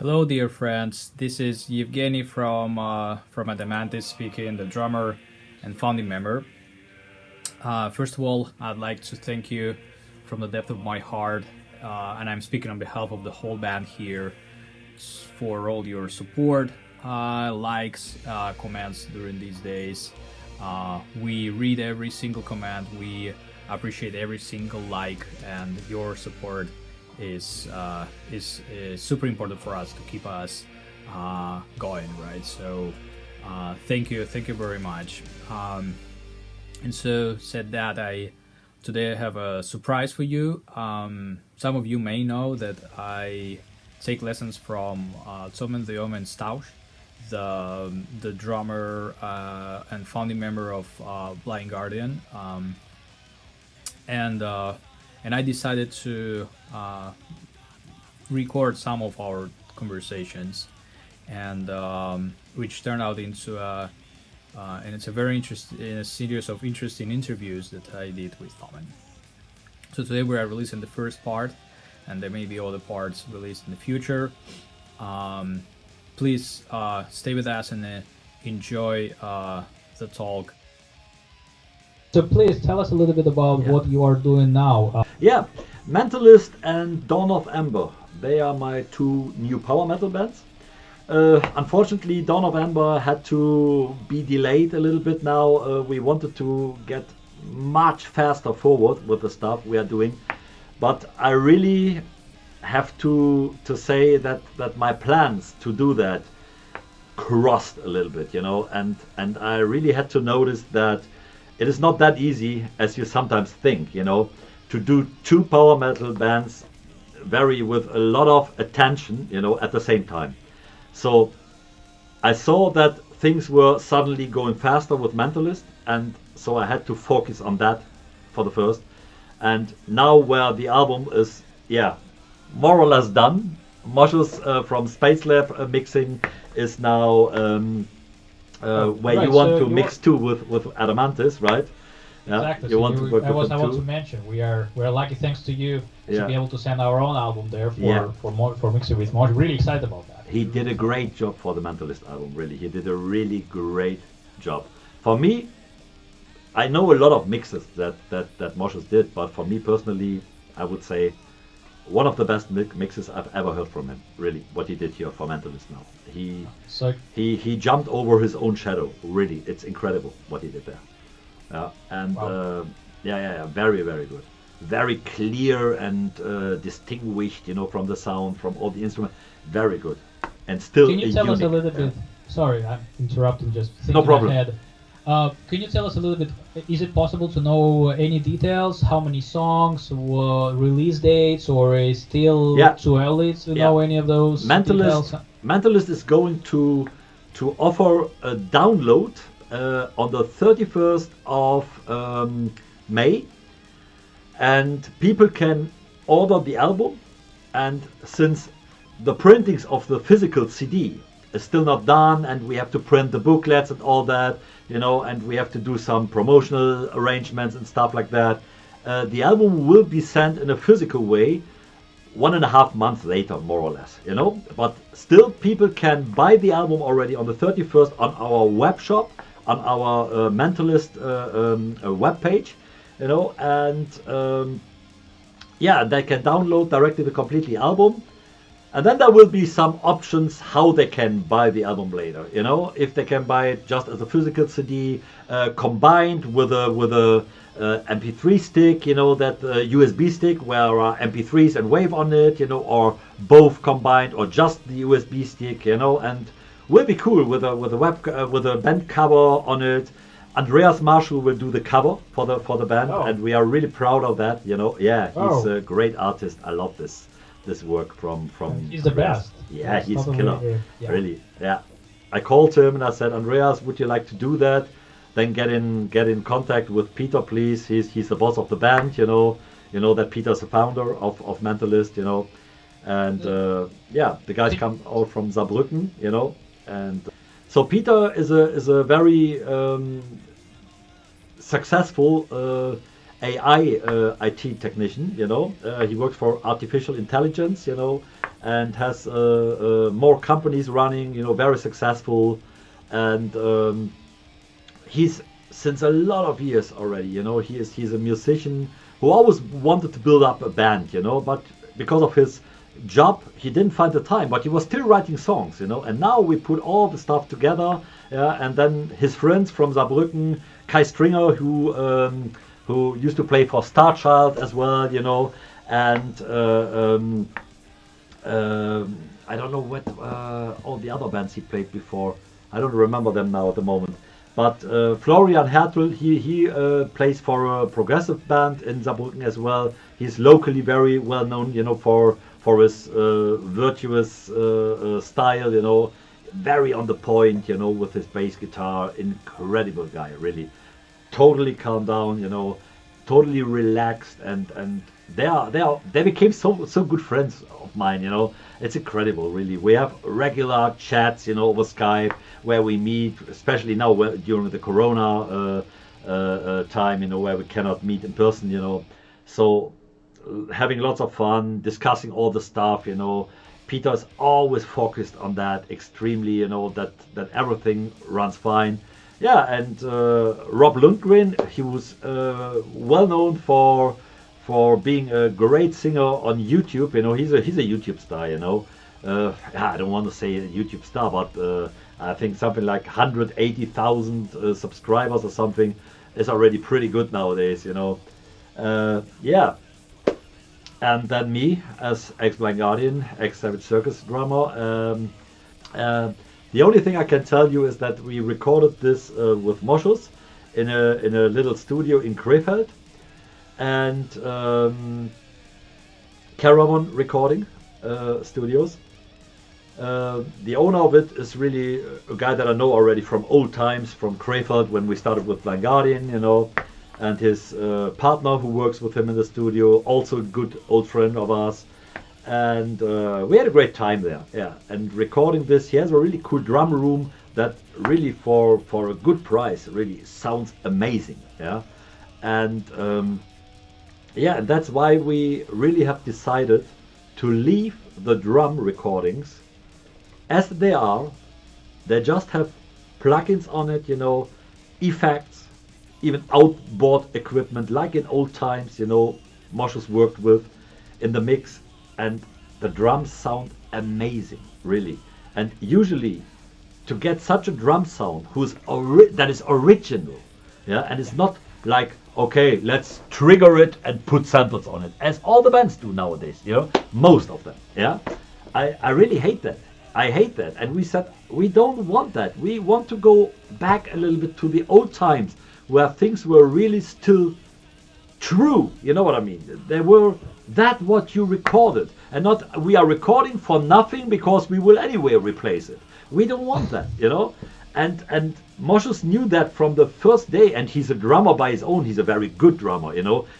Hello, dear friends. This is Yevgeny from Mentalist speaking, the drummer and founding member. First of all, I'd like to thank you from the depth of my heart, and I'm speaking on behalf of the whole band here, for all your support, likes, comments during these days. We read every single comment. We appreciate every single like, and your support is super important for us to keep us going, right? So thank you very much. And so said that, today I have a surprise for you. Some of you may know that I take lessons from Thomen The Omen Stauch, the drummer and founding member of Blind Guardian, and I decided to record some of our conversations, and which turned out into and it's a very interesting, a series of interesting interviews that I did with Thomen. So today we are releasing the first part, and there may be other parts released in the future. Please stay with us and enjoy the talk. So please tell us a little bit about what you are doing now. Yeah, Mentalist and Dawn of Ember. They are my two new power metal bands. Unfortunately, Dawn of Ember had to be delayed a little bit now. We wanted to get much faster forward with the stuff we are doing. But I really have to say that my plans to do that crossed a little bit, you know, and I really had to notice that it is not that easy as you sometimes think, you know, to do two power metal bands with a lot of attention, you know, at the same time. So I saw that things were suddenly going faster with Mentalist, and so I had to focus on that for the first. And now where the album is, more or less done, Moshe's from Space Lab mixing is now where you want to mix two with Adamantis, right? Yeah, exactly. You want to work I with them want too. to mention we're lucky, thanks to you, to Yeah. be able to send our own album there for mixing with Moshe. Really excited about that. He did a great job for the Mentalist album, really. He did a really great job. For me, I know a lot of mixes that Moshe did, but for me personally, I would say one of the best mixes I've ever heard from him. Really, what he did here for Mentalist now. He jumped over his own shadow. Really, it's incredible what he did there. Wow. Very, very good. Very clear and distinguished, you know, from the sound, from all the instruments. Very good. And still Can you tell us a unique, little bit? Sorry, I'm interrupting. Just thinking No problem. ahead. Can you tell us a little bit? Is it possible to know any details? How many songs, release dates, or is still too early to know any of those details? Mentalist is going to offer a download on the 31st of May, and people can order the album. And since the printings of the physical CD is still not done, and we have to print the booklets and all that, you know, and we have to do some promotional arrangements and stuff like that, the album will be sent in a physical way 1.5 months later, more or less, you know. But still, people can buy the album already on the 31st on our web shop, on our Mentalist web page, you know, and they can download directly the completely album. And then there will be some options how they can buy the album later, you know, if they can buy it just as a physical CD, combined with a MP3 stick, you know, that USB stick where are MP3s and wave on it, you know, or both combined, or just the USB stick, you know, and will be cool with a band cover on it. Andreas Marshall will do the cover for the band, and we are really proud of that, you know. Yeah, he's a great artist. I love this work from He's the Andreas. best. Yeah, he's killer. Really. Yeah. I called him and I said, Andreas, would you like to do that? Then get in contact with Peter, please. He's the boss of the band, you know. You know that Peter's the founder of Mentalist, you know. And the guys come all from Saarbrücken, you know. And so Peter is a very successful AI IT technician, you know. He works for artificial intelligence, you know, and has more companies running, very successful, and he's since a lot of years already, he's a musician who always wanted to build up a band, but because of his job he didn't find the time, but he was still writing songs, and now we put all the stuff together, and then his friends from Saarbrücken, Kai Stringer, who used to play for Starchild as well, and I don't know what all the other bands he played before. I don't remember them now at the moment. But Florian Hertel, he plays for a progressive band in Saarbrücken as well. He's locally very well known, for his virtuous style, very on the point, with his bass guitar. Incredible guy, really. Totally calm down, totally relaxed, and they became so good friends of mine, It's incredible, really. We have regular chats, over Skype, where we meet, especially now during the Corona time, where we cannot meet in person, So having lots of fun, discussing all the stuff, Peter is always focused on that extremely, that everything runs fine. Yeah, and Rob Lundgren, he was well known for being a great singer on YouTube. He's a YouTube star. I don't want to say a YouTube star, but I think something like 180,000 subscribers or something is already pretty good nowadays. Yeah. And then me as ex-Blind Guardian, ex-Savage Circus drummer. The only thing I can tell you is that we recorded this with Moschus in a little studio in Krefeld, and Caravan Recording Studios. The owner of it is really a guy that I know already from old times, from Krefeld when we started with Blind Guardian, and his partner who works with him in the studio, also a good old friend of ours. And we had a great time there, yeah. And recording this, he has a really cool drum room that really for a good price really sounds amazing, yeah. And yeah, and that's why we really have decided to leave the drum recordings as they are. They just have plugins on it, effects, even outboard equipment like in old times, Moschus worked with in the mix. And the drums sound amazing, really. And usually, to get such a drum sound that is original, yeah, and it's not like, okay, let's trigger it and put samples on it, as all the bands do nowadays, most of them, yeah. I really hate that. I hate that. And we said we don't want that. We want to go back a little bit to the old times where things were really still true, you know what I mean? They were that what you recorded, and not we are recording for nothing because we will anyway replace it. We don't want that, And Moschus knew that from the first day, and he's a drummer by his own. He's a very good drummer,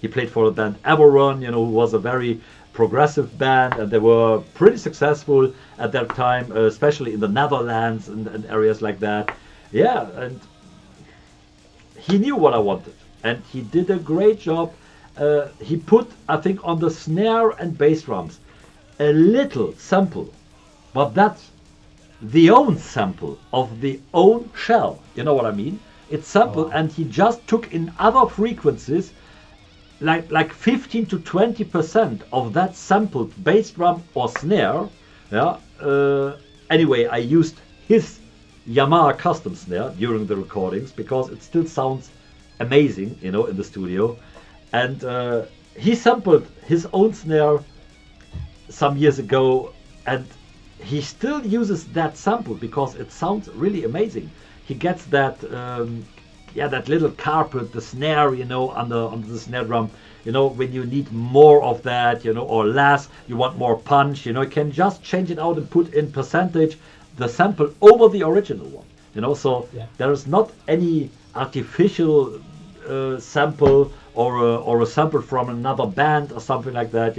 He played for the band Avalon, who was a very progressive band, and they were pretty successful at that time, especially in the Netherlands and areas like that. Yeah, and he knew what I wanted. And he did a great job. He put, I think, on the snare and bass drums a little sample, but that's the own sample of the own shell. You know what I mean? It's sampled, and he just took in other frequencies, like 15 to 20% of that sampled bass drum or snare. Yeah. Anyway, I used his Yamaha custom snare during the recordings because it still sounds amazing, in the studio. And he sampled his own snare some years ago, and he still uses that sample because it sounds really amazing. He gets that that little carpet, the snare, under the snare drum, when you need more of that, or less, you want more punch, you can just change it out and put in percentage the sample over the original one, so there is not any artificial sample or a sample from another band or something like that,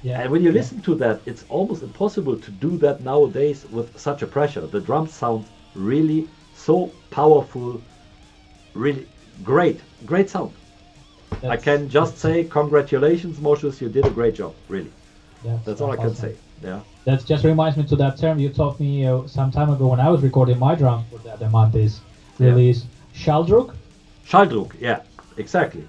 Yeah. And when you listen to that, it's almost impossible to do that nowadays with such a pressure. The drums sound really so powerful, really great sound. I can just say congratulations, Moschus, you did a great job, really. Yeah, that's all I can say. Yeah. That just reminds me to that term you taught me some time ago when I was recording my drums for the Mentalist release. Schaldruck? Schaldruck, yeah, exactly.